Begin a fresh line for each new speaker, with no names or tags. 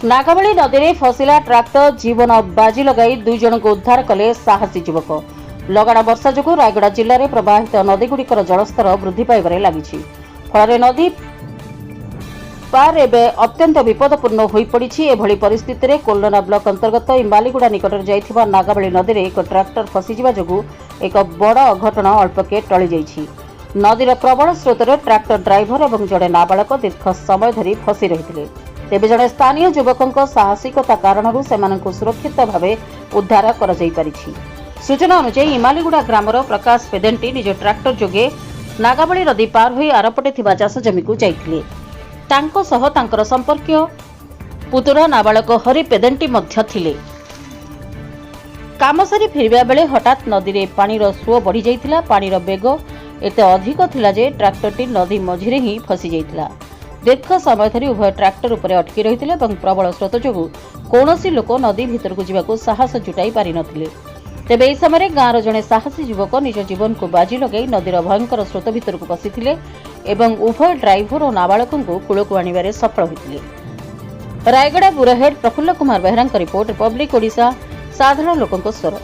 नागावली नदी में फसिला ट्राक्टर जीवन बाजी लगाई 2 जन को उद्धार कले साहसी युवक। लगाण वर्षा जो रायगढ़ जिले में प्रवाहित नदीगुड़िकर जलस्तर वृद्धि पाइबारे लागिछि। फल नदी पार एवं अत्यंत विपदपूर्ण हो पड़ी। एभली परिस्थिति में कोल्लना ब्लॉक अंतर्गत इमालीगुड़ा निकट जाइथिबा नागावली नदी में एक ट्राक्टर फसीजा जोगु एक बड़ अघटन अल्पके टली जाइछि। नदीर प्रबल स्रोतर ट्राक्टर ड्राइवर और जड़े नाबालक दीर्घ समय धरी फसी रही। तेबे जड़े स्थानीय युवकों साहसिकता कारण सेमानंकु सुरक्षित भाव उद्धार कर पारिछि। सूचना अनुसार इमालीगुड़ा ग्रामर प्रकाश पेदेंटी निज ट्राक्टर जोगे नागावली नदी पार होई आरपटे थिबा चाष जमी को जाइथिले। तांको सह तांकर संपर्कीय पुतुरा नाबालक हरि पेदेंटी मध्य थिले। काम सारी फेरिबा बेले हठात नदी रे पानीर सुओ बढ़ी जाइथिला। पानीर बेग एते अधिक थिला जे ट्राक्टरटी नदी मझिरे ही फसी जाइथिला। दीर्घ समय धरी उभय ट्राक्टर उपरे अटकी रहिथिले एवं प्रबल स्रोत जोगु कौनसी लोक नदी भितर को जावाक साहस जुटाई पारि नथिले। तेबे एही समय गाँवर जड़े साहसी युवक निज जीवन को बाजी लगाई नदीर भयंकर स्रोत भितर को पशिथिले एवं उभय ड्राइवर और नाबालकों को कूलक आनिबारे सफल होइथिले। रायगढ़ बुराहेड प्रफुल्ल कुमार बेहरा रिपोर्ट, रिपब्लिक ओडिशा, साधारण लोकंक स्वर।